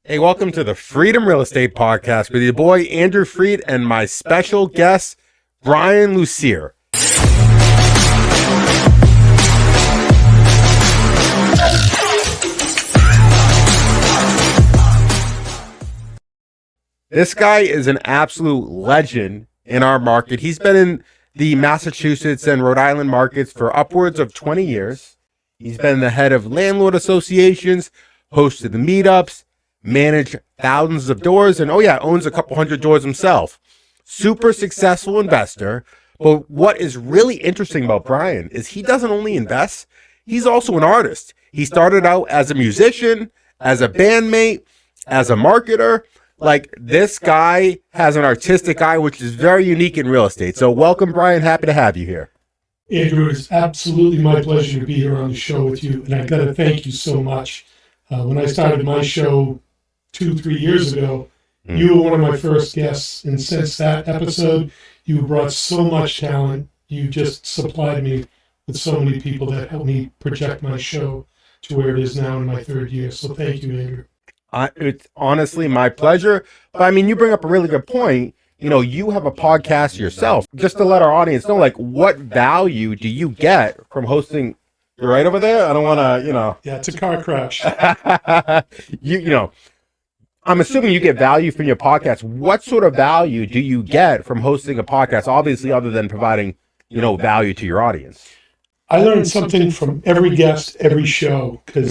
Hey, welcome to the Freedom Real Estate Podcast with your boy Andrew Freed and my special guest, Brian Lucier. This guy is an absolute legend in our market. He's been in the Massachusetts and Rhode Island markets for upwards of 20 years. He's been the head of landlord associations, hosted the meetups, managed thousands of doors, and owns a couple hundred doors himself. Super successful investor. But what is really interesting about Brian is he doesn't only invest, he's also an artist. He started out as a musician, as a bandmate, as a marketer. Like, this guy has an artistic eye, which is very unique in real estate. So welcome, Brian. Happy to have you here. Andrew, it's absolutely my pleasure to be here on the show with you. And I got to thank you so much. When I started my show 2-3 years ago, you were one of my first guests. And since that episode, you brought so much talent. You just supplied me with so many people that helped me project my show to where it is now in my third year. So thank you, Andrew. It's honestly my pleasure. But I mean, you bring up a really good point. You know, you have a podcast yourself. Just to let our audience know, like, what value do you get from hosting? You're right over there? I don't want to, Yeah, it's a car crash. I'm assuming you get value from your podcast. What sort of value do you get from hosting a podcast, obviously, other than providing, value to your audience? I learned something from every guest, every show, because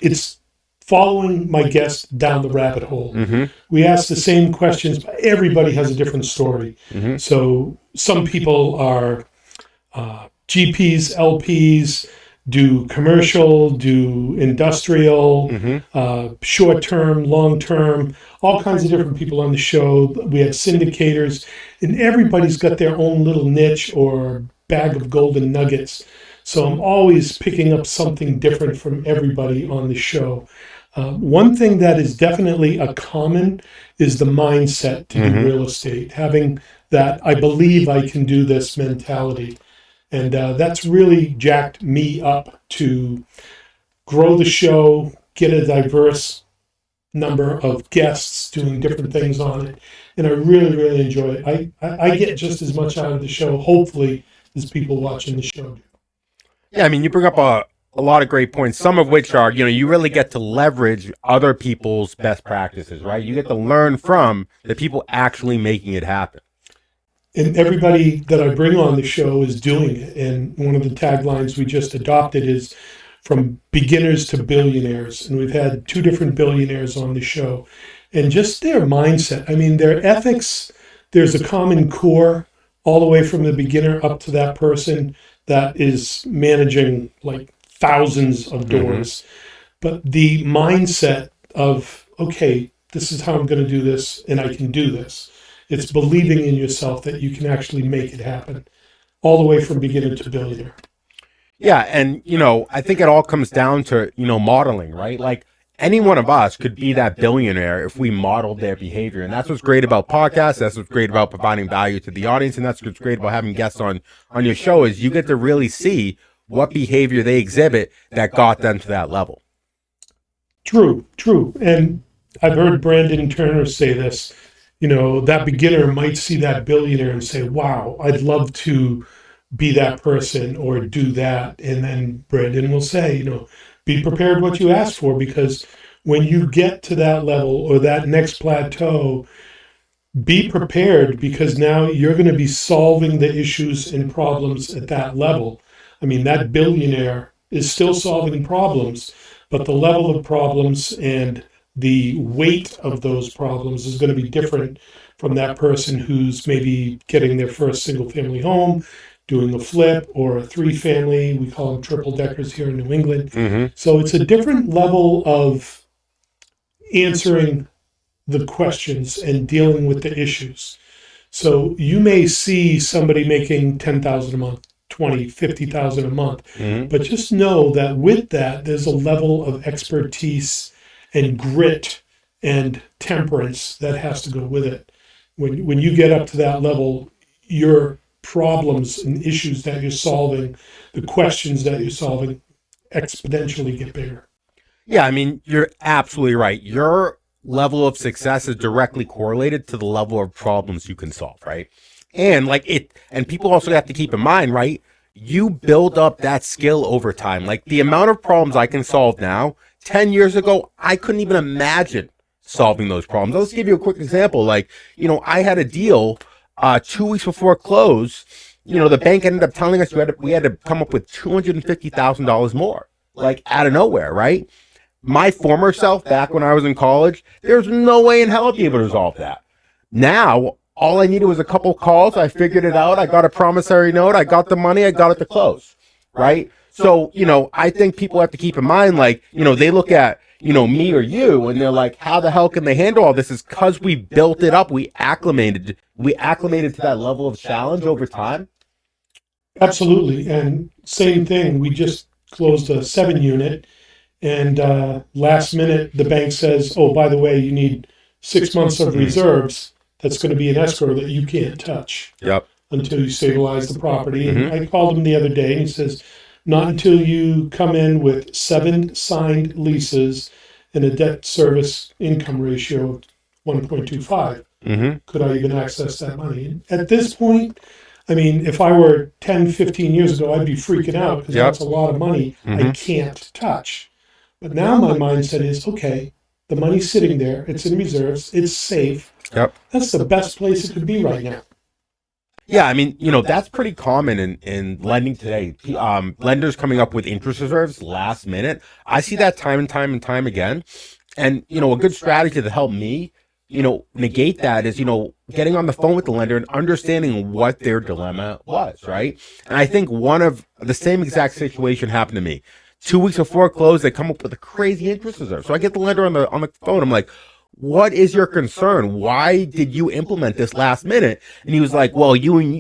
it's following my guests down the rabbit hole. We ask the same questions, but everybody has a different story. So some people are GPs, LPs, do commercial, do industrial, short-term, long-term, all kinds of different people on the show. We have syndicators, and everybody's got their own little niche or bag of golden nuggets. So I'm always picking up something different from everybody on the show. One thing that is definitely a common is the mindset to do real estate, having that I believe I can do this mentality. And that's really jacked me up to grow the show, get a diverse number of guests doing different things on it. And I really, really enjoy it. I get just as much out of the show, hopefully, as people watching the show do. Yeah, I mean, you bring up a lot of great points, some of which are, you really get to leverage other people's best practices, right? You get to learn from the people actually making it happen. And everybody that I bring on the show is doing it. And one of the taglines we just adopted is from beginners to billionaires. And we've had 2 different billionaires on the show. And just their mindset, I mean, their ethics, there's a common core all the way from the beginner up to that person that is managing like thousands of doors. But the mindset of, okay, this is how I'm going to do this, and I can do this. It's believing in yourself that you can actually make it happen, all the way from beginner to billionaire. Yeah, and, I think it all comes down to, modeling, right? Like, any one of us could be that billionaire if we modeled their behavior. And that's what's great about podcasts. That's what's great about providing value to the audience. And that's what's great about having guests on your show is you get to really see what behavior they exhibit that got them to that level. True. And I've heard Brandon Turner say this. That beginner might see that billionaire and say, wow, I'd love to be that person or do that. And then Brandon will say, be prepared what you ask for, because when you get to that level or that next plateau, be prepared, because now you're going to be solving the issues and problems at that level. I mean, that billionaire is still solving problems, but the level of problems and the weight of those problems is going to be different from that person who's maybe getting their first single-family home, doing a flip, or a 3-family. We call them triple-deckers here in New England. So it's a different level of answering the questions and dealing with the issues. So you may see somebody making $10,000 a month, $20,000, $50,000 a month, but just know that with that, there's a level of expertise and grit and temperance that has to go with it. When you get up to that level, your problems and issues that you're solving, the questions that you're solving, exponentially get bigger. Yeah, I mean, you're absolutely right. Your level of success is directly correlated to the level of problems you can solve, right? And people also have to keep in mind, right? You build up that skill over time. Like the amount of problems I can solve now, 10 years ago, I couldn't even imagine solving those problems. Let's give you a quick example. Like, I had a deal 2 weeks before close. The bank ended up telling us we had to come up with $250,000 more, like out of nowhere, right? My former self, back when I was in college, there's no way in hell I'd be able to resolve that. Now, all I needed was a couple calls. I figured it out. I got a promissory note. I got the money. I got it to close, right? So, I think people have to keep in mind, like, they look at, me or you, and they're like, how the hell can they handle all this? Is because we built it up. We acclimated to that level of challenge over time. Absolutely. And same thing. We just closed a 7-unit, and last minute the bank says, oh, by the way, you need 6 months of reserves. That's going to be an escrow that you can't touch until you stabilize the property. And I called him the other day, and he says, not until you come in with 7 signed leases and a debt service income ratio of 1.25 could I even access that money. And at this point, I mean, if I were 10, 15 years ago, I'd be freaking out because that's a lot of money I can't touch. But now my mindset is, okay, the money's sitting there. It's in reserves. It's safe. That's the best place it could be right now. Yeah, I mean, that's pretty common in lending today. Lenders coming up with interest reserves last minute. I see that time and time again. And, a good strategy to help me, negate that is, getting on the phone with the lender and understanding what their dilemma was, right? And I think one of the same exact situation happened to me. 2 weeks before close, they come up with a crazy interest reserve. So I get the lender on the phone. I'm like, what is your concern? Why did you implement this last minute? And he was like, well, you and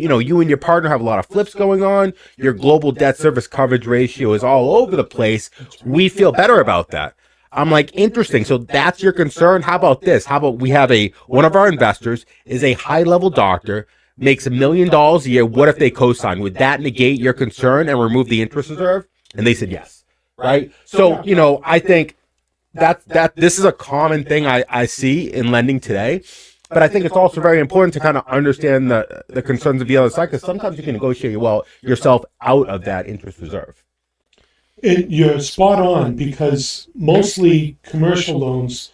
your partner have a lot of flips going on. Your global debt service coverage ratio is all over the place. We feel better about that. I'm like, interesting. So that's your concern. How about this? How about we have one of our investors is a high level doctor, makes $1 million a year. What if they co-sign? Would that negate your concern and remove the interest reserve? And they said yes. Right. So, I think that this is a common thing I see in lending today, but I think it's also very important to kind of understand the concerns of the other side, because sometimes you can negotiate yourself out of that interest reserve. You're spot on, because mostly commercial loans,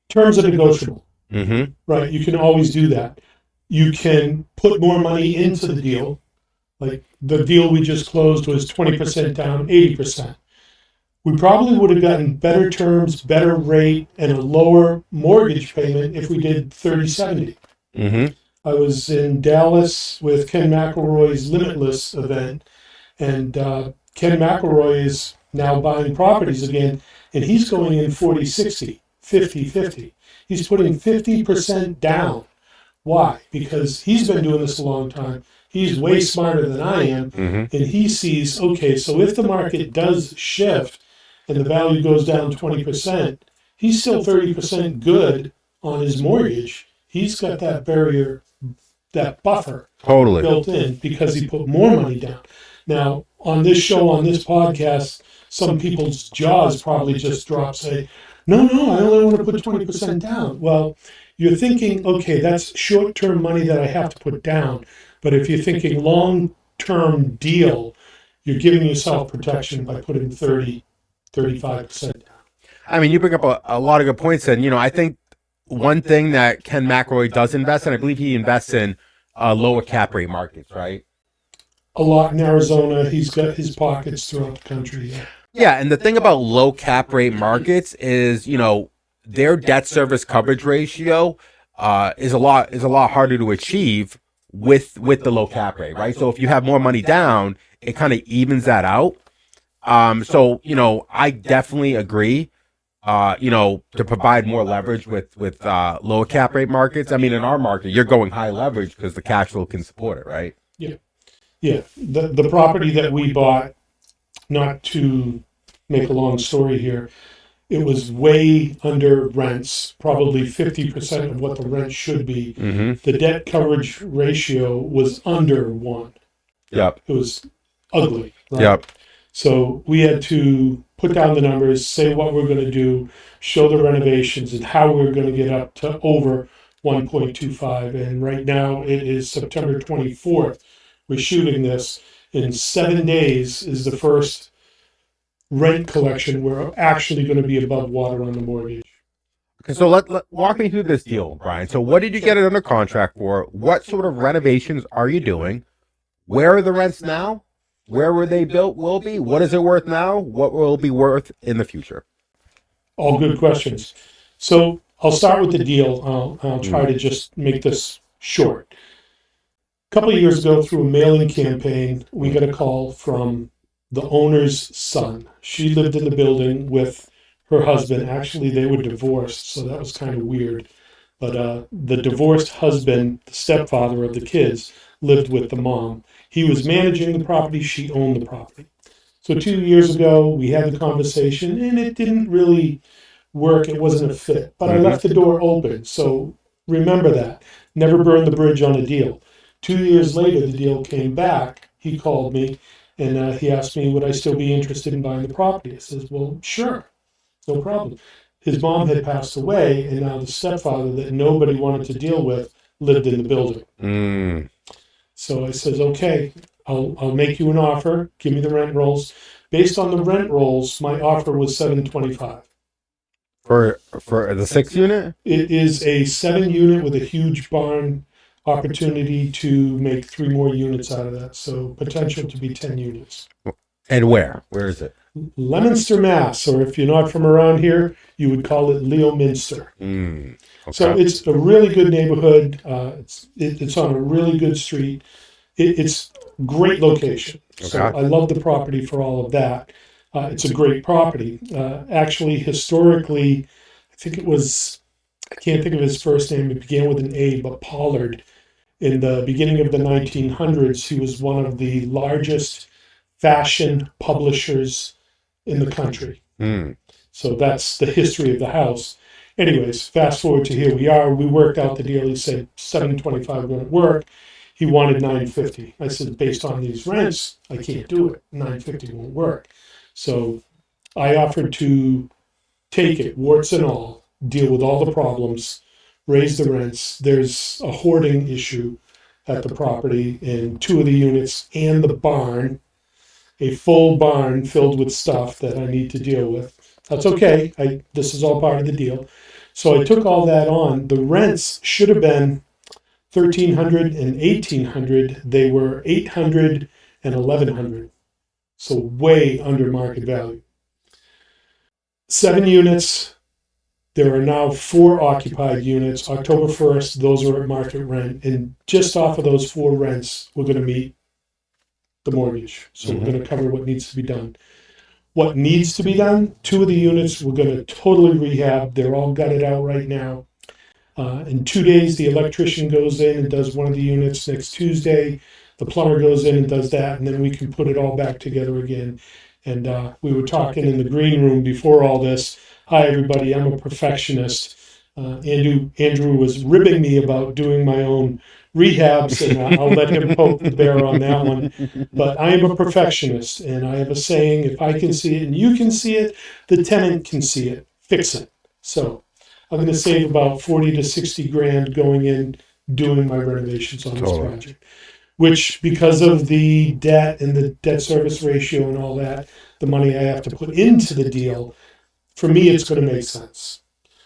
terms are negotiable, right? You can always do that. You can put more money into the deal. Like the deal we just closed was 20% down, 80%. We probably would have gotten better terms, better rate, and a lower mortgage payment if we did 30-70. I was in Dallas with Ken McElroy's Limitless event, and Ken McElroy is now buying properties again, and he's going in 40-60, 50-50. He's putting 50% down. Why? Because he's been doing this a long time. He's way smarter than I am, and he sees, okay, so if the market does shift and the value goes down 20%, he's still 30% good on his mortgage. He's got that barrier, that buffer built in because he put more money down. Now, on this show, on this podcast, some people's jaws probably just drop, say, no, I only want to put 20% down. Well, you're thinking, okay, that's short-term money that I have to put down. But if you're thinking long-term deal, you're giving yourself protection by putting 35% down. I mean, you bring up a lot of good points. And, I think one thing that Ken McElroy does invest in, I believe he invests in lower cap rate markets, right? A lot in Arizona. He's got his pockets throughout the country. Yeah, and the thing about low cap rate markets is, their debt service coverage ratio is a lot harder to achieve with the low cap rate, right? So if you have more money down, it kind of evens that out. So I definitely agree. To provide more leverage with lower cap rate markets. I mean, in our market, you're going high leverage because the cash flow can support it, right? Yeah. The property that we bought, not to make a long story here, it was way under rents, probably 50% of what the rent should be. The debt coverage ratio was under 1. Yep. It was ugly. Right? Yep. So we had to put down the numbers, say what we're going to do, show the renovations, and how we're going to get up to over 1.25. And right now it is September 24th. We're shooting this. In 7 days is the first rent collection. We're actually going to be above water on the mortgage. Okay, so let walk me through this deal, Brian. So what did you get it under contract for? What sort of renovations are you doing? Where are the rents now? Where were they built will be? What is it worth now? What will it be worth in the future? All good questions. So I'll start with the deal. I'll try to just make this short. A couple of years ago, through a mailing campaign, we got a call from the owner's son. She lived in the building with her husband. Actually, they were divorced, so that was kind of weird. But the divorced husband, the stepfather of the kids, lived with the mom. He was managing the property. She owned the property. So 2 years ago, we had the conversation, and it didn't really work. It wasn't a fit. But I left the door open. So remember that. Never burn the bridge on a deal. 2 years later, the deal came back. He called me, and he asked me, would I still be interested in buying the property? I says, well, sure, no problem. His mom had passed away, and now the stepfather that nobody wanted to deal with lived in the building. So I says, okay, I'll make you an offer. Give me the rent rolls. Based on the rent rolls, my offer was $725. For the 6 unit? It is a 7 unit with a huge barn, opportunity to make 3 more units out of that. So potential to be 10 units. And where? Where is it? Leominster, Mass. Or if you're not from around here, you would call it Leominster. Okay. So it's a really good neighborhood. It's on a really good street. It's great location. So Okay. I love the property for all of that. It's a great property. Actually, historically, I think it was, I can't think of his first name. It began with an A, but Pollard. In the beginning of the 1900s, he was one of the largest fashion publishers in the country. So that's the history of the house. Anyways, fast forward to here we are. We worked out the deal. He said $725 won't work. He wanted $950. I said, based on these rents, I can't do it. $950 won't work. So I offered to take it, warts and all, deal with all the problems, raise the rents. There's a hoarding issue at the property in 2 of the units and the barn, a full barn filled with stuff that I need to deal with. That's okay. This is all part of the deal. So I took all that on. The rents should have been $1,300 and $1,800. They were $800 and $1,100. So way under market value. 7 units. There are now 4 occupied units. October 1st, those are at market rent. And just off of those 4 rents, we're going to meet the mortgage. So we're going to cover what needs to be done. What needs to be done, 2 of the units we're going to totally rehab. They're all gutted out right now. In 2 days, the electrician goes in and does one of the units. Next Tuesday, the plumber goes in and does that, and then we can put it all back together again. And we were talking in the green room before all this. Hi, everybody. I'm a perfectionist. Andrew was ribbing me about doing my own rehabs, and I'll let him poke the bear on that one. But I am a perfectionist, and I have a saying, if I can see it and you can see it, the tenant can see it. Fix it. So I'm going to save about 40 to 60 grand going in doing my renovations on this project, which, because of the debt and the debt service ratio and all that, the money I have to put into the deal, for me, it's going to make sense.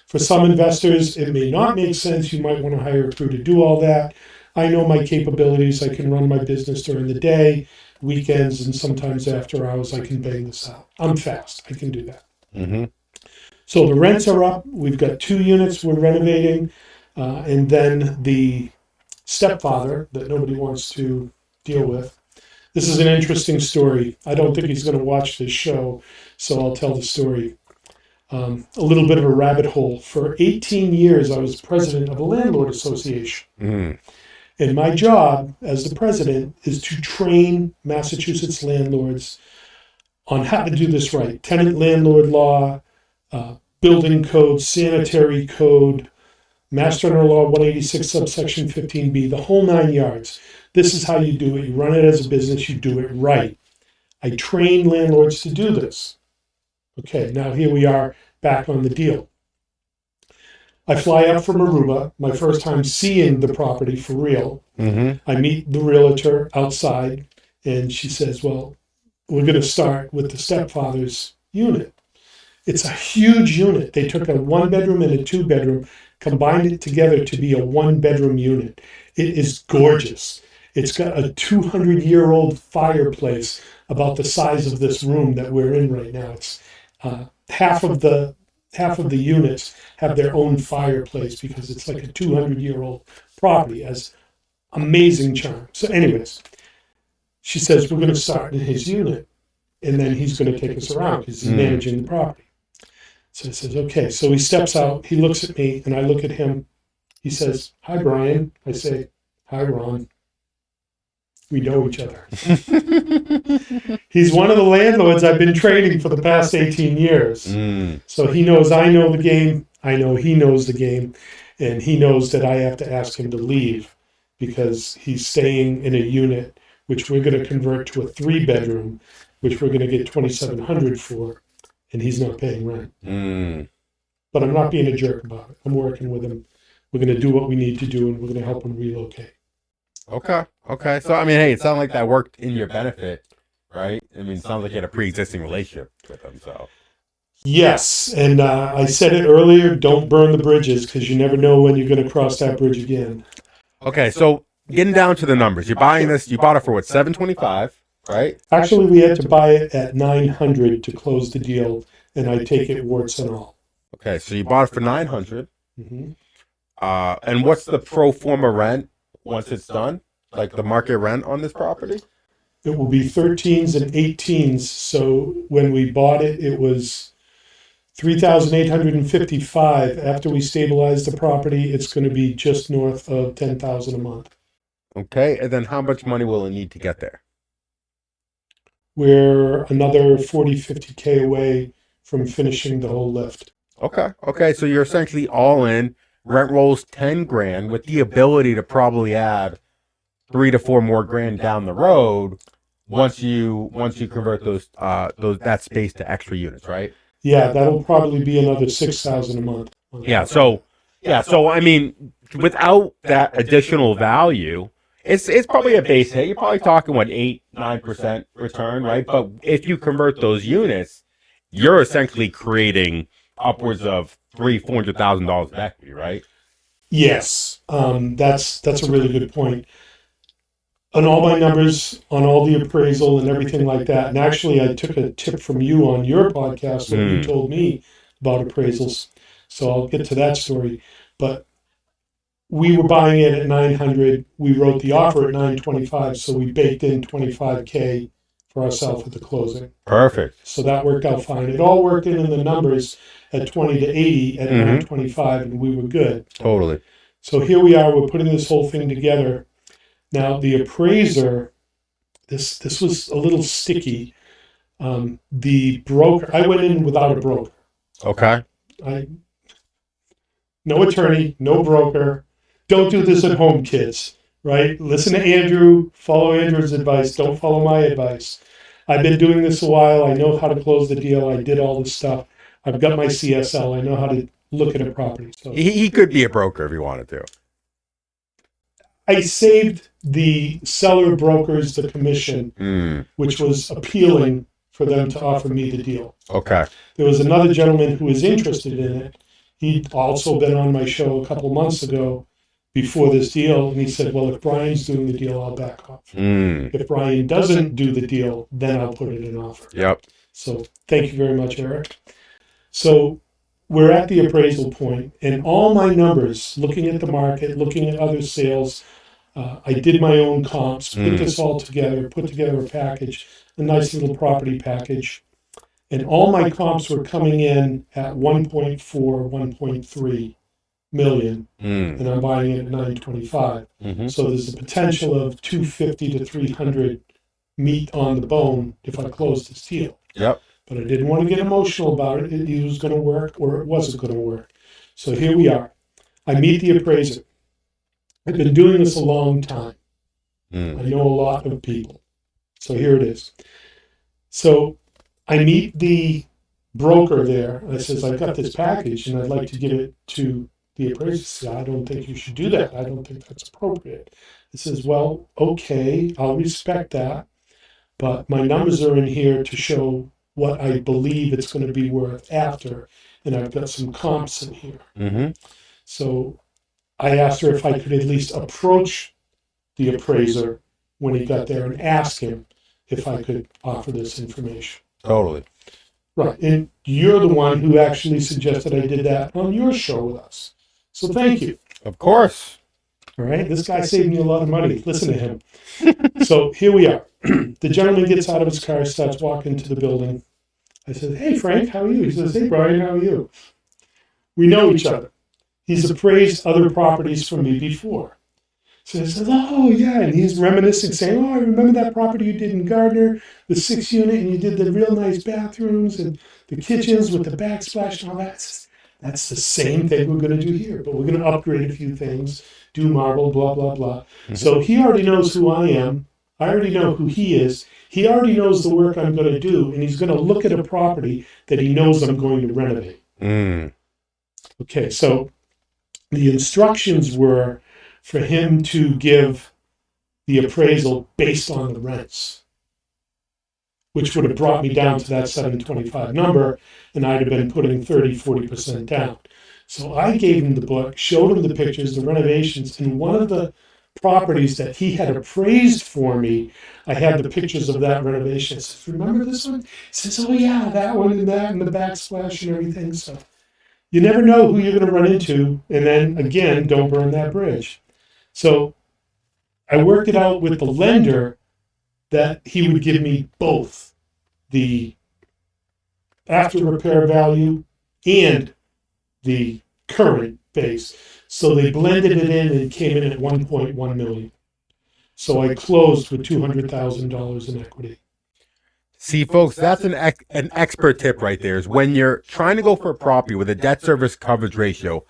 For some investors, it may not make sense. You might want to hire a crew to do all that. I know my capabilities. I can run my business during the day, weekends, and sometimes after hours. I can bang this out. I'm fast. I can do that. So the rents are up. We've got 2 units we're renovating. And then the stepfather that nobody wants to deal with. This is an interesting story. I don't think he's going to watch this show, so I'll tell the story. A little bit of a rabbit hole. For 18 years, I was president of a landlord association. And my job as the president is to train Massachusetts landlords on how to do this right. Tenant landlord law, building code, sanitary code, Master General Law 186 subsection 15B, the whole 9 yards. This is how you do it. You run it as a business. You do it right. I train landlords to do this. Okay, now here we are back on the deal. I fly up from Aruba, my first time seeing the property for real. I meet the realtor outside, and she says, well, we're going to start with the stepfather's unit. It's a huge unit. They took a 1-bedroom and a 2-bedroom, combined it together to be a 1-bedroom unit. It is gorgeous. It's got a 200-year-old fireplace about the size of this room that we're in right now. It's half of the units have their own fireplace because it's like a 200-year-old property. It has amazing charm. So anyways, she says, we're going to start in his unit, and then he's going to take us around because he's managing the property. So he says, okay. So he steps out, he looks at me, and I look at him. He says, hi, Brian. I say, hi, Ron. We know each other. He's one of the landlords I've been training for the past 18 years. So he knows I know the game. I know he knows the game. And he knows that I have to ask him to leave because he's staying in a unit which we're going to convert to a 3-bedroom, which we're going to get $2,700 for, and he's not paying rent. But I'm not being a jerk about it. I'm working with him. We're going to do what we need to do, and we're going to help him relocate. Okay. So, I mean, hey, it sounds like that worked in your benefit, right? I mean, it sounds like you had a pre-existing relationship with him, so. Yes, and I said it earlier, don't burn the bridges, because you never know when you're going to cross that bridge again. Okay, so getting down to the numbers, you bought it for what, $725, right? Actually, we had to buy it at $900 to close the deal, and I take it warts and all. Okay, so you bought it for $900. And what's the pro forma rent once it's done? Like the market rent on this property? It will be 13s and 18s. So when we bought it, it was $3,855. After we stabilize the property, it's going to be just north of $10,000 a month. Okay, and then how much money will it need to get there? We're another 40, 50K away from finishing the whole lift. Okay, so you're essentially all in. Rent rolls 10 grand with the ability to probably add 3 to 4 more grand down the road once you convert that space to extra units, right? Yeah, that'll probably be another $6,000 a month. So I mean, without that additional value, it's probably a base hit. You're probably talking 8-9% return, right? But if you convert those units, you're essentially creating upwards of $400,000 of equity, right? Yes, that's a really good point. On all my numbers, on all the appraisal and everything like that, and actually I took a tip from you on your podcast when you told me about appraisals, so I'll get to that story. But we were buying it at $900. We wrote the offer at $925, so we baked in $25K for ourselves at the closing. Perfect. So that worked out fine. It all worked in the numbers at 20 to 80 at $925, and we were good. Totally. So here we are. We're putting this whole thing together. Now the appraiser, this was a little sticky. The broker, I went in without a broker. Okay. No attorney, no broker. Don't do this at home, kids. Right? Listen to Andrew. Follow Andrew's advice. Don't follow my advice. I've been doing this a while. I know how to close the deal. I did all this stuff. I've got my CSL. I know how to look at a property. So he could be a broker if he wanted to. I saved the seller brokers the commission, which was appealing for them to offer me the deal. Okay. There was another gentleman who was interested in it. He'd also been on my show a couple months ago before this deal, and he said, well, if Brian's doing the deal, I'll back off. If Brian doesn't do the deal, then I'll put it in offer. Yep. So thank you very much, Eric. So we're at the appraisal point, and all my numbers, looking at the market, looking at other sales, I did my own comps, put this all together, put together a package, a nice little property package. And all my comps were coming in at 1.4, 1.3 million, and I'm buying it at 925. So there's a potential of 250 to 300 meat on the bone if I close this deal. Yep. But I didn't want to get emotional about it. It was going to work or it wasn't going to work. So here we are. I meet the appraiser. I've been doing this a long time. I know a lot of people. So here it is. So I meet the broker there. And I says, I've got this package and I'd like to give it to the appraiser. He says, I don't think you should do that. I don't think that's appropriate. He says, well, okay, I'll respect that. But my numbers are in here to show what I believe it's going to be worth after. And I've got some comps in here. Mm-hmm. So I asked her if I could at least approach the appraiser when he got there and ask him if I could offer this information. Totally. Right. And you're the one who actually suggested I did that on your show with us. So thank you. Of course. All right. This guy saved me a lot of money. Listen to him. So here we are. The gentleman gets out of his car, starts walking to the building. I said, hey, Frank, how are you? He says, hey, Brian, how are you? We know each other. He's appraised other properties from me before. So I said, oh, yeah. And he's reminiscing, saying, oh, I remember that property you did in Gardner, the 6-unit, and you did the real nice bathrooms and the kitchens with the backsplash and all that. That's the same thing we're going to do here, but we're going to upgrade a few things, do marble, blah, blah, blah. So he already knows who I am. I already know who he is. He already knows the work I'm going to do, and he's going to look at a property that he knows I'm going to renovate. Mm. Okay, so the instructions were for him to give the appraisal based on the rents, which would have brought me down to that 725 number, and I'd have been putting 30-40% down. So I gave him the book, showed him the pictures, the renovations, and one of the properties that he had appraised for me, I had the pictures of that renovation. I said, remember this one? He says, oh yeah, that one and that and the backsplash and everything. So you never know who you're going to run into, and then again, don't burn that bridge. So I worked it out with the lender that he would give me both the after repair value and the current base. So they blended it in and came in at 1.1 million. So I closed with $200,000 in equity. See, folks, that's an expert tip right there. Is when you're trying to go for a property with a debt service coverage ratio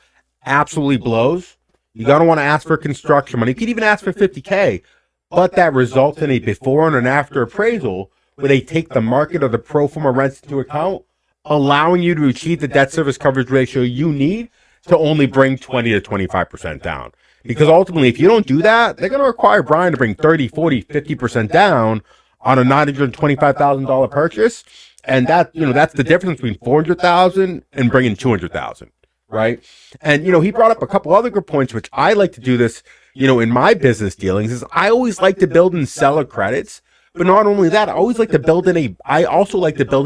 absolutely blows, you're going to want to ask for construction money. You could even ask for $50K, but that results in a before and an after appraisal where they take the market or the pro forma rents into account, allowing you to achieve the debt service coverage ratio you need to only bring 20 to 25% down. Because ultimately, if you don't do that, they're going to require Brian to bring 30, 40, 50% down on a $925,000 purchase. And that, that's the difference between $400,000 and bringing $200,000, right? And, he brought up a couple other good points, which I like to do this, in my business dealings, is I always like to build in seller credits. But not only that, I also like to build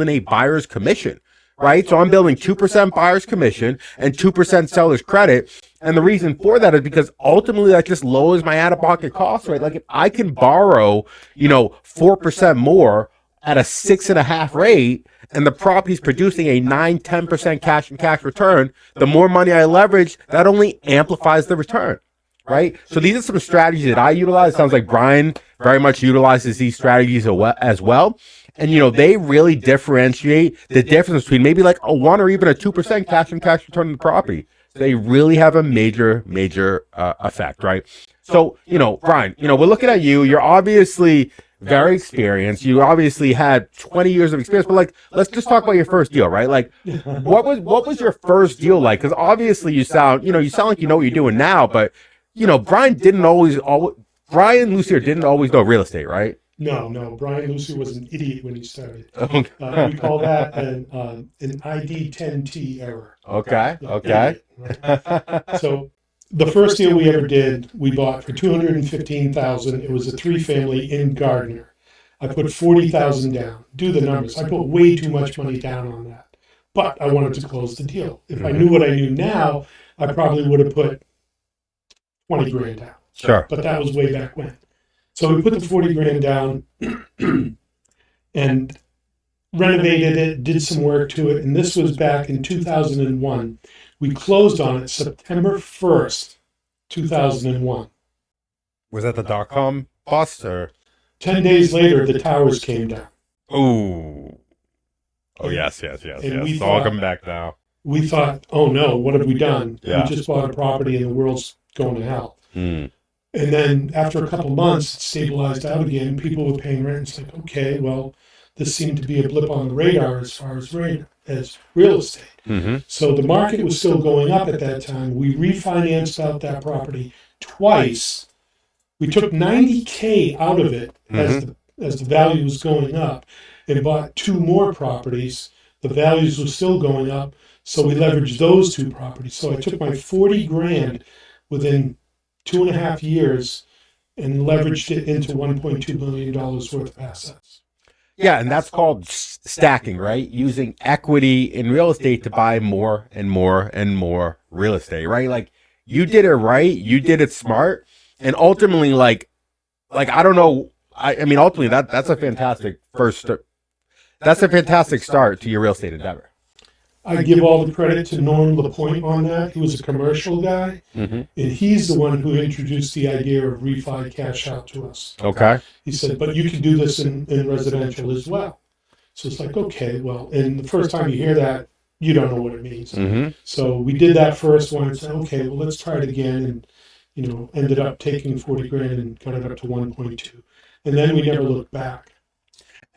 in a buyer's commission. Right? So I'm building 2% buyer's commission and 2% seller's credit. And the reason for that is because ultimately that just lowers my out-of-pocket costs, right? Like if I can borrow, 4% more at a 6.5 rate and the property's producing a 9-10% cash and cash return, the more money I leverage, that only amplifies the return. Right? So these are some strategies that I utilize. It sounds like Brian very much utilizes these strategies as well. And, they really differentiate the difference between maybe like a 1 or even a 2% cash and cash return on the property. So they really have a major effect, right? So, Brian, we're looking at you. You're obviously very experienced. You obviously had 20 years of experience, but like, let's just talk about your first deal, right? Like, what was your first deal like? Because obviously you sound like you know what you're doing now, but Brian Lucier didn't always know real estate, right? No. Brian Lucier was an idiot when he started. We call that an ID10T error. Okay. Yeah, Okay. idiot, right? So the first deal we ever did, we bought for $215,000. It was a 3-family in Gardner. I put $40,000 down. Do the numbers. I put way too much money down on that, but I wanted to close the deal. If I knew what I knew now, I probably would have put 20 grand down. Sure. But that was way back when. So we put the 40 grand down and renovated it, did some work to it. And this was back in 2001. We closed on it September 1st, 2001. Was that the .com bust or? 10 days later, the towers came down. Oh, yes. It's all coming back now. We thought, oh no, what have we done? Yeah. We just bought a property and the world's going to hell. And then after a couple months, it stabilized out again. People were paying rent. It's like, okay, well, this seemed to be a blip on the radar as far as real estate. Mm-hmm. So the market was still going up at that time. We refinanced out that property twice. We took $90K out of it as the value was going up, and bought 2 more properties. The values were still going up, so we leveraged those 2 properties. So I took my 40 grand within 2.5 years and leveraged it into $1.2 million worth of assets. Yeah, and that's called stacking, right? Using equity in real estate to buy more and more and more real estate, right? Like, you did it right, you did it smart, and ultimately, like I don't know, I mean, ultimately, that's a fantastic that's a fantastic start to your real estate endeavor. I give all the credit to Norm LaPointe on that. He was a commercial guy, and he's the one who introduced the idea of refi cash out to us. Okay. He said, but you can do this in residential as well. So it's like, okay, well, and the first time you hear that, you don't know what it means. So we did that first one and said, okay, well, let's try it again. And, ended up taking 40 grand and got it up to 1.2. And then we never looked back.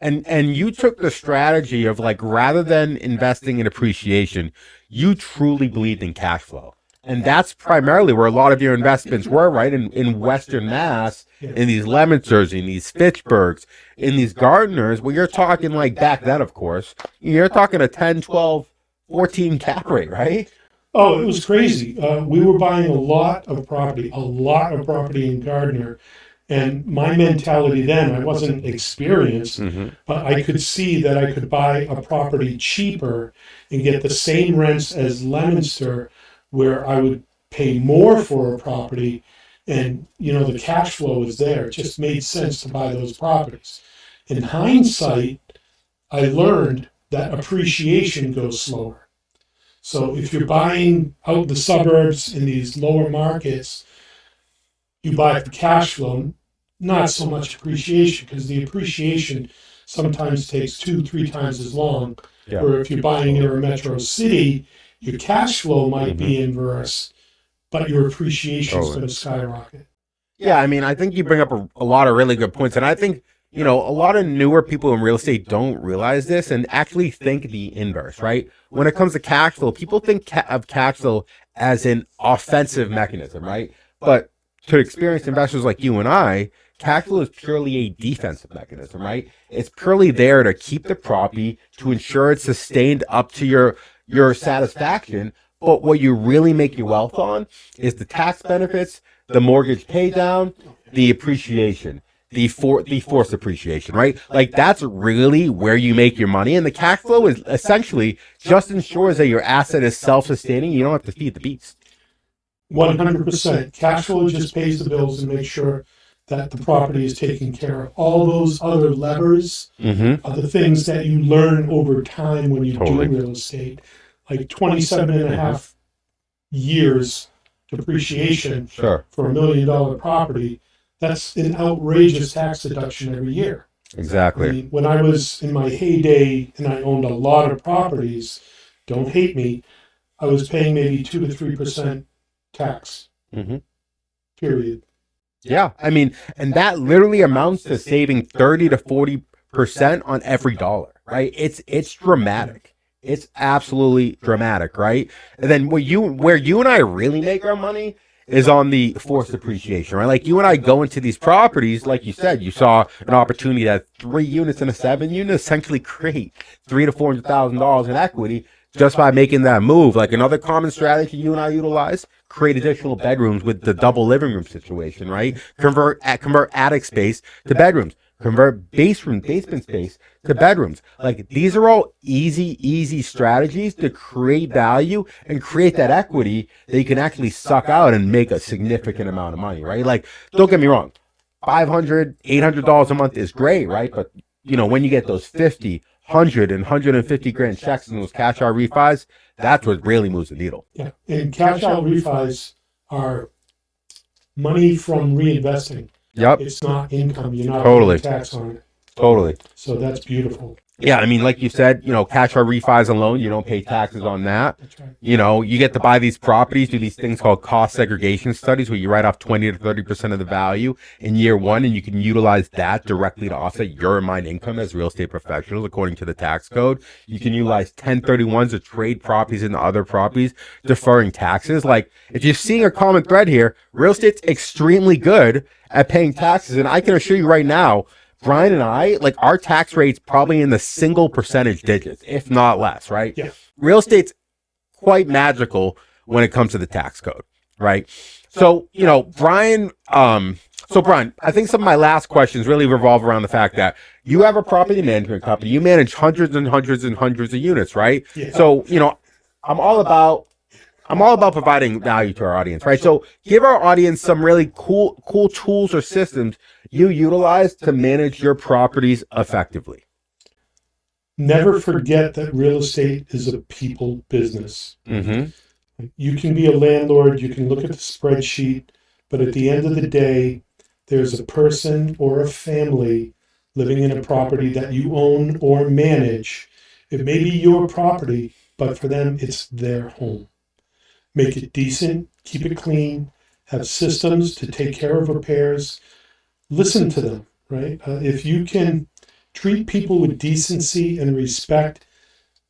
And you took the strategy of, like, rather than investing in appreciation, you truly believed in cash flow. And that's primarily where a lot of your investments were, right? In Western Mass, in these Leominsters, in these Fitchburgs, in these Gardners, well, you're talking, like, back then, of course, you're talking a 10, 12, 14 cap rate, right? Oh, it was crazy. We were buying a lot of property in Gardner. And my mentality then, I wasn't experienced, but I could see that I could buy a property cheaper and get the same rents as Leominster, where I would pay more for a property. And, the cash flow was there. It just made sense to buy those properties. In hindsight, I learned that appreciation goes slower. So if you're buying out the suburbs in these lower markets, you buy for cash flow, not so much appreciation, because the appreciation sometimes takes 2-3 times as long. Yeah. Or if you're buying near a metro city, your cash flow might be inverse, but your appreciation is going to skyrocket. Yeah, I mean, I think you bring up a lot of really good points, and I think, a lot of newer people in real estate don't realize this and actually think the inverse, right? When it comes to cash flow, people think of cash flow as an offensive mechanism, right? But to experienced investors like you and I, cash flow is purely a defensive mechanism, right? It's purely there to keep the property, to ensure it's sustained up to your satisfaction. But what you really make your wealth on is the tax benefits, the mortgage pay down, the appreciation, the forced appreciation, right? Like, that's really where you make your money. And the cash flow is essentially just ensures that your asset is self-sustaining. You don't have to feed the beast. 100%. Cash flow just pays the bills and makes sure that the property is taken care of. All those other levers are the things that you learn over time when you do real estate. Like 27 and a half years depreciation for $1 million property. That's an outrageous tax deduction every year. Exactly. I mean, when I was in my heyday and I owned a lot of properties, don't hate me, I was paying maybe 2 to 3% tax. Period. Yeah, I mean, and that literally amounts to saving 30 to 40% on every dollar, right? It's dramatic. It's absolutely dramatic, right? And then where you and I really make our money is on the forced appreciation, right? Like, you and I go into these properties, like you said, you saw an opportunity that 3 units in a 7 unit essentially create $300,000 to $400,000 in equity just by making that move. Like, another common strategy you and I utilize, create additional bedrooms with the double living room situation, right? Convert attic space to bedrooms. Convert basement space to bedrooms. Like, these are all easy strategies to create value and create that equity that you can actually suck out and make a significant amount of money, right? Like, don't get me wrong, $500, $800 a month is great, right? But, when you get those 50, 100 and 150 grand checks in those cash out refis, that's what really moves the needle. Yeah, and cash out refis are money from reinvesting. Yep. It's not income. You're not Totally paying tax on it. Totally. So that's beautiful. Yeah, I mean, like you said, cash out refis and loan, you don't pay taxes on that. That's right. You get to buy these properties, do these things called cost segregation studies where you write off 20 to 30% of the value in year one, and you can utilize that directly to offset your and mine income as real estate professionals according to the tax code. You can utilize 1031s to trade properties into other properties, deferring taxes. Like, if you're seeing a common thread here, real estate's extremely good at paying taxes, and I can assure you right now, Brian and I, like, our tax rate's probably in the single percentage digits, if not less, right? Yeah. Real estate's quite magical when it comes to the tax code, right? So, Brian, Brian, I think some of my last questions really revolve around the fact that you have a property management company. You manage hundreds and hundreds and hundreds of units, right? Yeah. So, I'm all about providing value to our audience, right? So give our audience some really cool tools or systems you utilize to manage your properties effectively. Never forget that real estate is a people business. Mm-hmm. You can be a landlord, you can look at the spreadsheet, but at the end of the day, there's a person or a family living in a property that you own or manage. It may be your property, but for them, it's their home. Make it decent, keep it clean, have systems to take care of repairs. Listen to them, right? If you can treat people with decency and respect,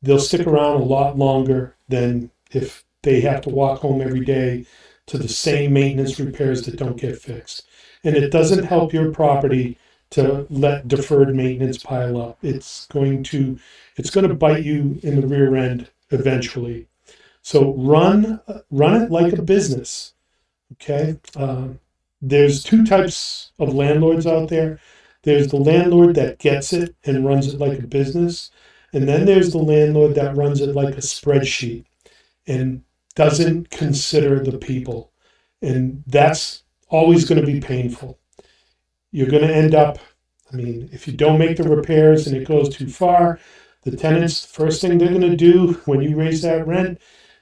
they'll stick around a lot longer than if they have to walk home every day to the same maintenance repairs that don't get fixed. And it doesn't help your property to let deferred maintenance pile up. It's going to bite you in the rear end eventually. So run it like a business. Okay. There's two types of landlords out there. There's the landlord that gets it and runs it like a business. And then there's the landlord that runs it like a spreadsheet and doesn't consider the people. And that's always going to be painful. You're going to end up, if you don't make the repairs and it goes too far, the tenants, the first thing they're going to do when you raise that rent,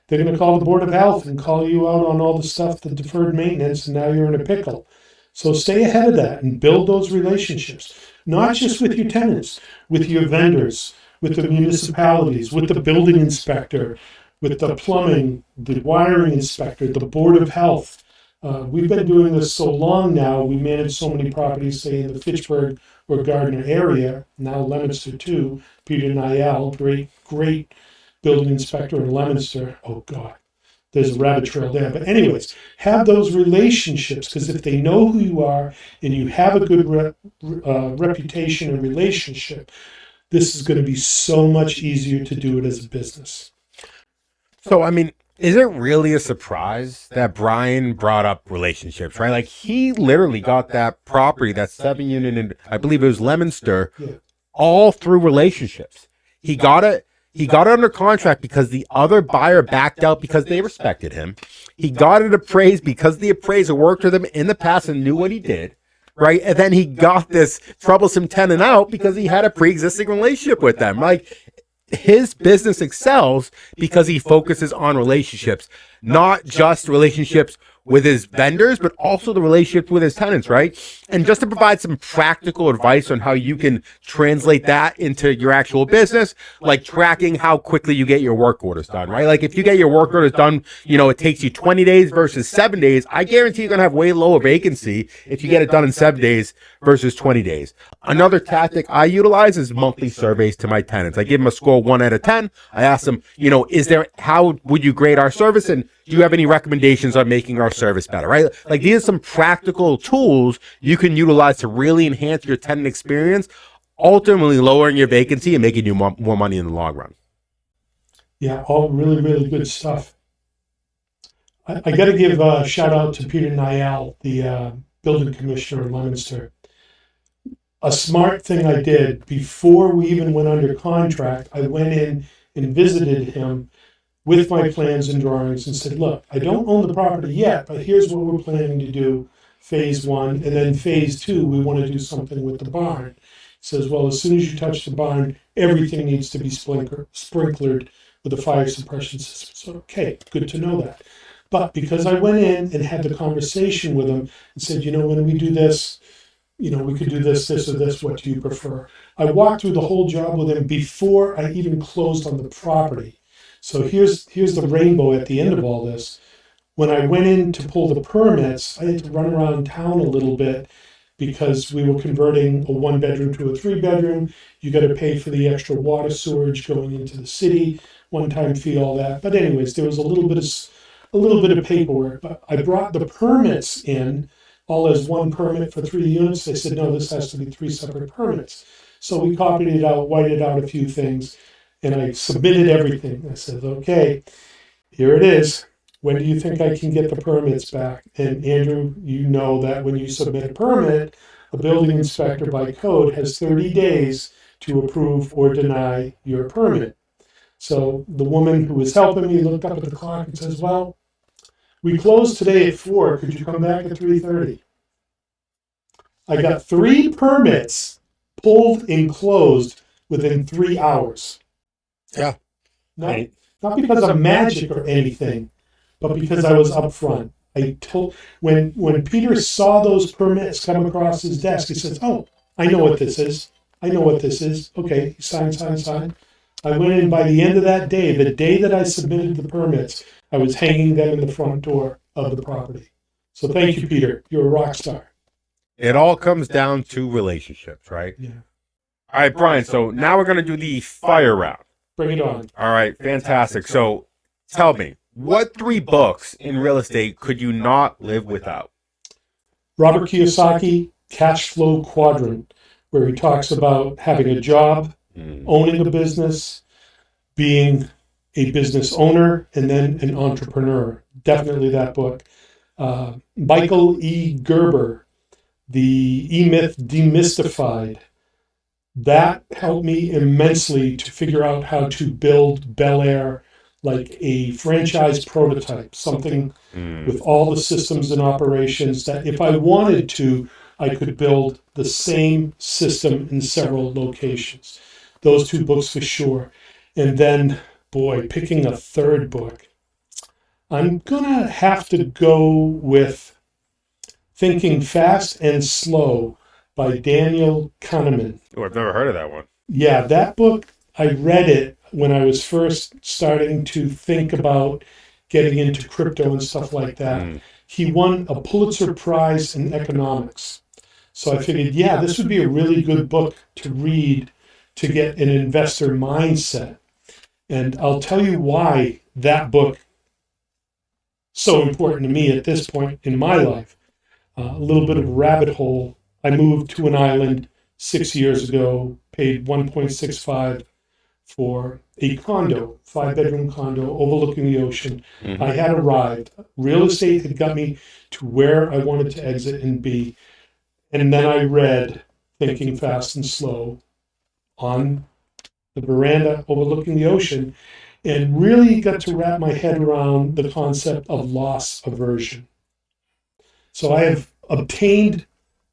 they're going to call the Board of Health and call you out on all the stuff, the deferred maintenance, and now you're in a pickle. So stay ahead of that and build those relationships, not just with your tenants, with your vendors, with the municipalities, with the building inspector, with the plumbing, the wiring inspector, the Board of Health. We've been doing this so long now, we manage so many properties, say, in the Fitchburg or Gardner area, now Leominster too, Peter Niall, great building inspector in Leominster. Oh, God, there's a rabbit trail there. But anyways, have those relationships, because if they know who you are and you have a good reputation and relationship, this is going to be so much easier to do it as a business. So, is it really a surprise that Brian brought up relationships, right? Like, he literally got that property, that 7-unit in, I believe it was Leominster, all through relationships. He got it under contract because the other buyer backed out because they respected him. He got it appraised because the appraiser worked with him in the past and knew what he did, right? And then he got this troublesome tenant out because he had a pre-existing relationship with them. Like, his business excels because he focuses on relationships, not just relationships with his vendors, but also the relationship with his tenants, right? And just to provide some practical advice on how you can translate that into your actual business, like tracking how quickly you get your work orders done, right? Like, if you get your work orders done, it takes you 20 days versus 7 days, I guarantee you're going to have way lower vacancy if you get it done in 7 days versus 20 days. Another tactic I utilize is monthly surveys to my tenants. I give them a score 1 out of 10. I ask them, how would you grade our service? And do you have any recommendations on making our service better, right? Like, these are some practical tools you can utilize to really enhance your tenant experience, ultimately lowering your vacancy and making you more money in the long run. Yeah, all really, really good stuff. I got to give a shout out to Peter Niall, the building commissioner in Leominster. A smart thing I did before we even went under contract, I went in and visited him with my plans and drawings and said, look, I don't own the property yet, but here's what we're planning to do, phase 1. And then phase 2, we want to do something with the barn. He says, well, as soon as you touch the barn, everything needs to be sprinklered with a fire suppression system. So, okay, good to know that. But because I went in and had the conversation with him and said, when we do this, we could do this, this, or this. What do you prefer? I walked through the whole job with him before I even closed on the property. So here's the rainbow at the end of all this. When I went in to pull the permits, I had to run around town a little bit because we were converting a 1-bedroom to a 3-bedroom. You got to pay for the extra water sewage going into the city, one-time fee, all that. But anyways, there was a little bit of paperwork. But I brought the permits in all as one permit for 3 units. They said, no, this has to be 3 separate permits. So we copied it out, whited out a few things, and I submitted everything. I said, okay, here it is. When do you think I can get the permits back? And Andrew, you know that when you submit a permit, a building inspector by code has 30 days to approve or deny your permit. So the woman who was helping me looked up at the clock and says, well, we closed today at 4. Could you come back at 3:30? I got 3 permits pulled and closed within 3 hours. Yeah. Not because of magic or anything, but because I was upfront. I told when Peter saw those permits come across his desk, he says, "Oh, I know what this is. I know what this is." Okay, sign. I went in by the end of that day, the day that I submitted the permits, I was hanging them in the front door of the property. So thank you, Peter. You're a rock star. It all comes down to relationships, right? Yeah. All right, Brian. So now we're going to do the fire round. Bring it on. All right, fantastic. So tell me, what 3 books in real estate could you not live without? Robert Kiyosaki, Cash Flow Quadrant, where he talks about having a job, owning a business, being a business owner, and then an entrepreneur. Definitely that book. Michael E. Gerber, The E-Myth Demystified. That helped me immensely to figure out how to build Bel Air like a franchise prototype, something with all the systems and operations that if I wanted to, I could build the same system in several locations. Those 2 books for sure. And then, boy, picking a 3rd book, I'm gonna have to go with Thinking Fast and Slow by Daniel Kahneman. Oh, I've never heard of that one. Yeah, that book, I read it when I was first starting to think about getting into crypto and stuff like that. He won a Pulitzer Prize in economics. So I figured, yeah, this would be a really good book to read to get an investor mindset. And I'll tell you why that book is so important to me at this point in my life. A little bit of a rabbit hole. I moved to an island 6 years ago, paid $1.65 for a condo, 5-bedroom condo overlooking the ocean. I had arrived. Real estate had got me to where I wanted to exit and be. And then I read Thinking Fast and Slow on the veranda overlooking the ocean and really got to wrap my head around the concept of loss aversion. So I have obtained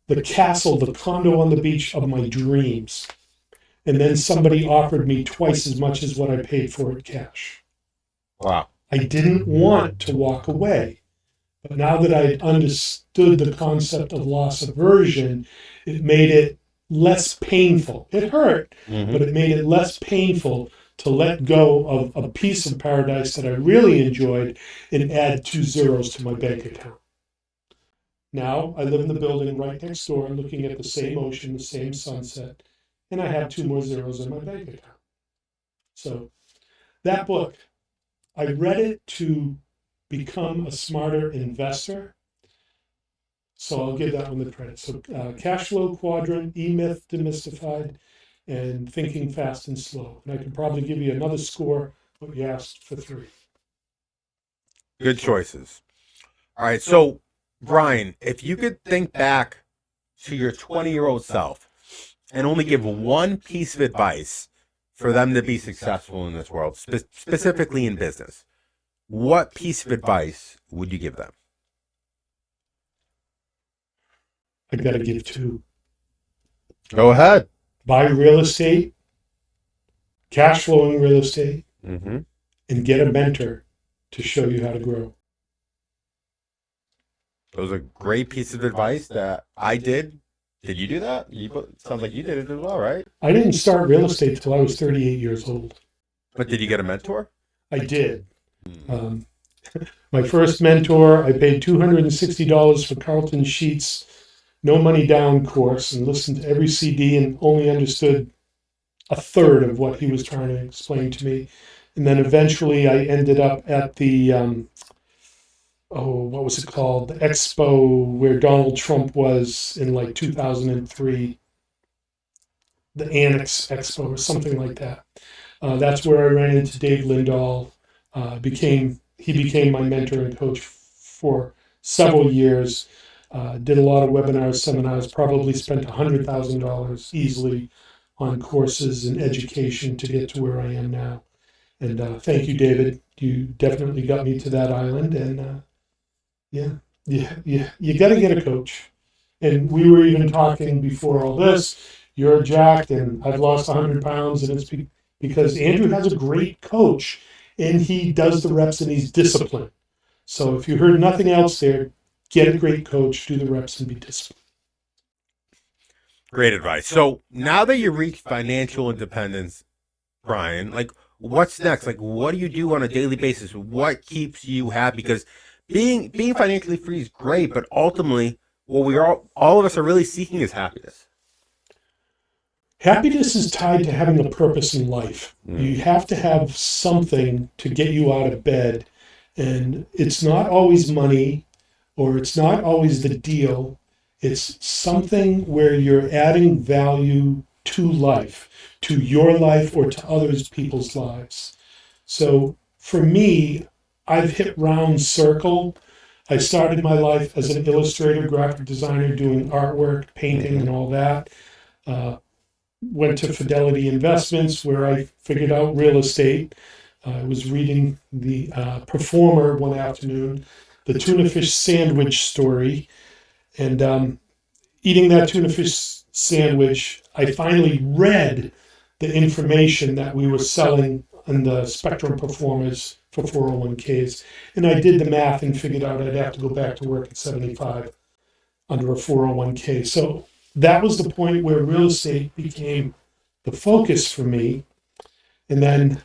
the castle, the condo on the beach of my dreams. And then somebody offered me twice as much as what I paid for it cash. Wow. I didn't want to walk away. But now that I had understood the concept of loss aversion, it made it less painful. It hurt, but it made it less painful to let go of a piece of paradise that I really enjoyed and add 2 zeros to my bank account. Now I live in the building right next door, looking at the same ocean, the same sunset, and I have 2 more zeros in my bank account. So that book, I read it to become a smarter investor. So I'll give that one the credit. So Cash Flow Quadrant, E-Myth Demystified, and Thinking Fast and Slow. And I could probably give you another score, but you asked for 3. Good choices. All right, so Brian, if you could think back to your 20-year-old self and only give one piece of advice for them to be successful in this world, specifically in business, what piece of advice would you give them? I got to give 2. Go ahead. Buy real estate, cash flowing real estate, and get a mentor to show you how to grow. Those are great pieces of advice that I did Did you do that? Sounds like you did it as well, right? I didn't start real estate till I was 38 years old. But did you get a mentor? I did. Um, my first mentor, I paid $260 for Carlton Sheets' No Money Down course and listened to every CD and only understood a third of what he was trying to explain to me. And then eventually I ended up at the, what was it called? The expo where Donald Trump was in like 2003, the Annex Expo or something like that. That's where I ran into Dave Lindahl. He became my mentor and coach for several years. Did a lot of webinars, seminars, probably spent $100,000 easily on courses and education to get to where I am now. And thank you, David. You definitely got me to that island. And you got to get a coach. And we were even talking before all this. You're jacked, and I've lost 100 pounds, and it's because Andrew has a great coach, and he does the reps and he's disciplined. So if you heard nothing else there, get a great coach, do the reps, and be disciplined. Great advice. So now that you reached financial independence, Brian, like what's next? Like what do you do on a daily basis? What keeps you happy? Because being financially free is great, but ultimately what we all of us are really seeking is happiness. Happiness is tied to having a purpose in life. You have to have something to get you out of bed. And it's not always money, or it's not always the deal. It's something where you're adding value to life, to your life or to others people's lives. So for me, I've hit round circle. I started my life as an illustrator, graphic designer, doing artwork, painting, and all that. Went to Fidelity Investments, where I figured out real estate. I was reading the Performer one afternoon, the tuna fish sandwich story, and eating that tuna fish sandwich, I finally read the information that we were selling on the Spectrum Performers for 401ks, and I did the math and figured out I'd have to go back to work at 75 under a 401k. So that was the point where real estate became the focus for me. And then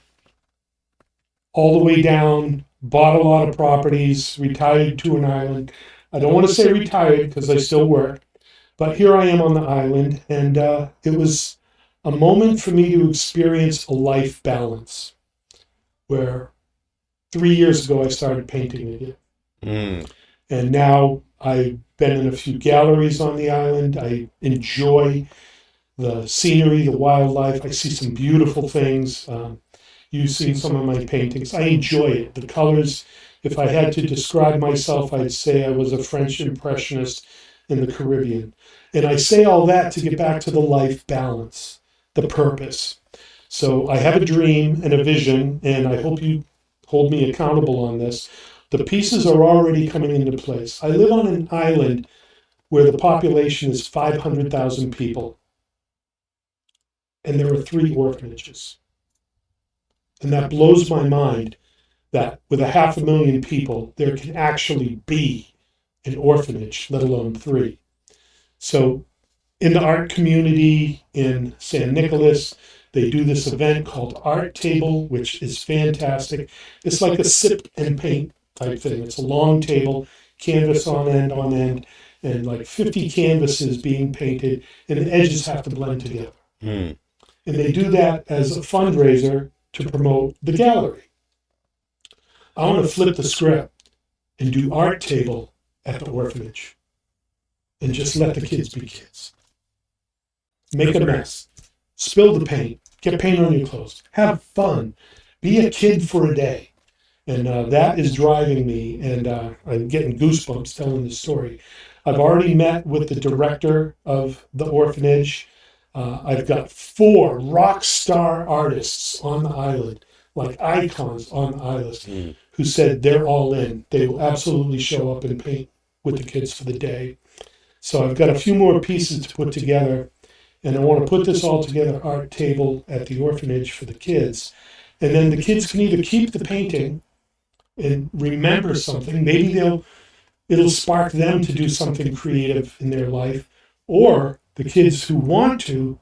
all the way down, bought a lot of properties, retired to an island. I don't want to say retired because I still work, but here I am on the island. And it was a moment for me to experience a life balance where 3 years ago I started painting again. And now I've been in a few galleries on the island. I enjoy the scenery, the wildlife. I see some beautiful things. You've seen some of my paintings. I enjoy it. The colors, if I had to describe myself, I'd say I was a French impressionist in the Caribbean. And I say all that to get back to the life balance, the purpose. So I have a dream and a vision, and I hope you hold me accountable on this. The pieces are already coming into place. I live on an island where the population is 500,000 people, and there are 3 orphanages. And that blows my mind that with 500,000 people, there can actually be an orphanage, let alone 3. So in the art community in San Nicolas, they do this event called Art Table, which is fantastic. It's like a sip and paint type thing. It's a long table, canvas on end, and like 50 canvases being painted, and the edges have to blend together. And they do that as a fundraiser to promote the gallery. I want to flip the script and do Art Table at the orphanage and just let the kids be kids. Make a mess. Spill the paint. Get paint on your clothes. Have fun. Be a kid for a day. And that is driving me, and I'm getting goosebumps telling the story. I've already met with the director of the orphanage. I've got 4 rock star artists on the island, like icons on the island, who said they're all in. They will absolutely show up and paint with the kids for the day. So I've got a few more pieces to put together, and I want to put this all together, Art Table at the orphanage for the kids. And then the kids can either keep the painting and remember something. Maybe it'll spark them to do something creative in their life, or The kids who want to,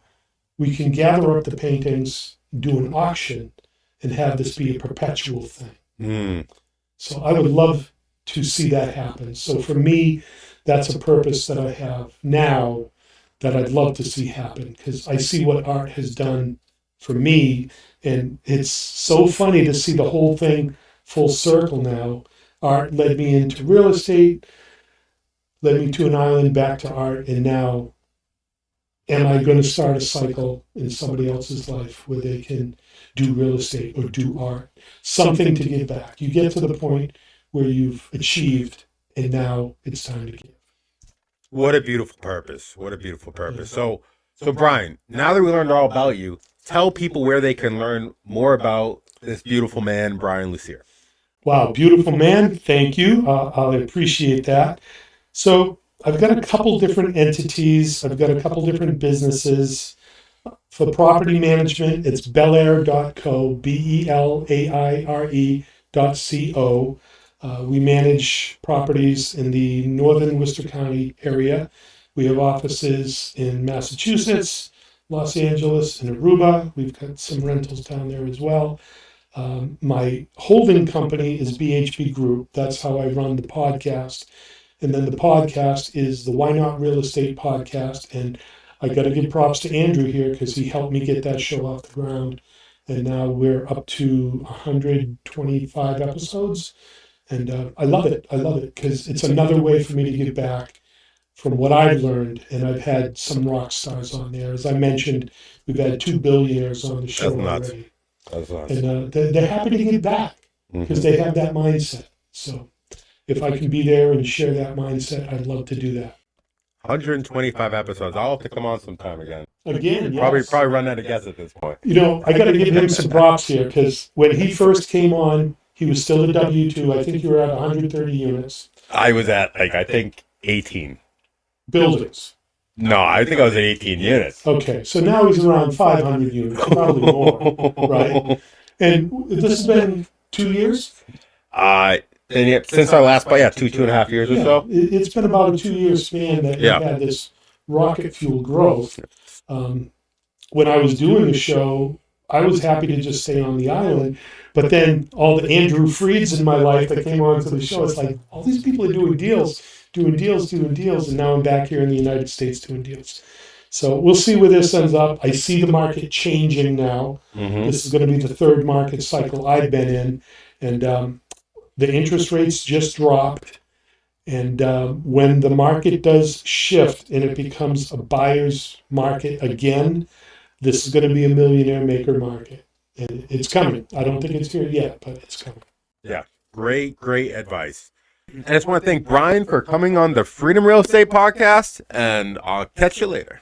we can gather up the paintings, do an auction, and have this be a perpetual thing. Mm. So I would love to see that happen. So for me, that's a purpose that I have now that I'd love to see happen, because I see what art has done for me, and it's so funny to see the whole thing full circle now. Art led me into real estate, led me to an island, back to art, and now am I going to start a cycle in somebody else's life where they can do real estate or do art, something to give back. You get to the point where you've achieved, and now it's time to give. What a beautiful purpose. What a beautiful purpose. So Brian, now that we learned all about you, tell people where they can learn more about this beautiful man, Brian Lucier. Wow, beautiful man. Thank you. I appreciate that. So I've got a couple different entities. I've got a couple different businesses. For property management, it's belaire.co, BELAIRE.co. We manage properties in the northern Worcester County area. We have offices in Massachusetts, Los Angeles, and Aruba. We've got some rentals down there as well. My holding company is BHB Group. That's how I run the podcast. And then the podcast is the Why Not Real Estate podcast. And I got to give props to Andrew here because he helped me get that show off the ground. And now we're up to 125 episodes. And I love it. I love it because it's another way for me to give back from what I've learned. And I've had some rock stars on there. As I mentioned, we've had 2 billionaires on the show already. That's nuts. And they're happy to give back because they have that mindset. So if I can be there and share that mindset, I'd love to do that. 125 episodes. I'll have to come on sometime again. Again, yes. Probably run out of guests at this point. You know, I got to give him some props here because when he first came on, he was still a W-2. I think you were at 130 units. I was at, I think 18. Buildings. No, I think I was at 18 units. Okay, so now he's around 500 units, probably more, right? And this has been 2 years? Since our last, 2.5 years or so. It's been about a 2-year span that we've had this rocket fuel growth. When I was doing the show, I was happy to just stay on the island. But then all the Andrew Freeds in my life that came onto the show, it's like all these people are doing deals, and now I'm back here in the United States doing deals. So we'll see where this ends up. I see the market changing now. This is going to be the third market cycle I've been in, and the interest rates just dropped. And when the market does shift and it becomes a buyer's market again, this is going to be a millionaire maker market. And it's coming. I don't think it's here yet, but it's coming. Yeah, great advice. And I just want to thank Brian for coming on the Freedom Real Estate Podcast, and I'll catch you later.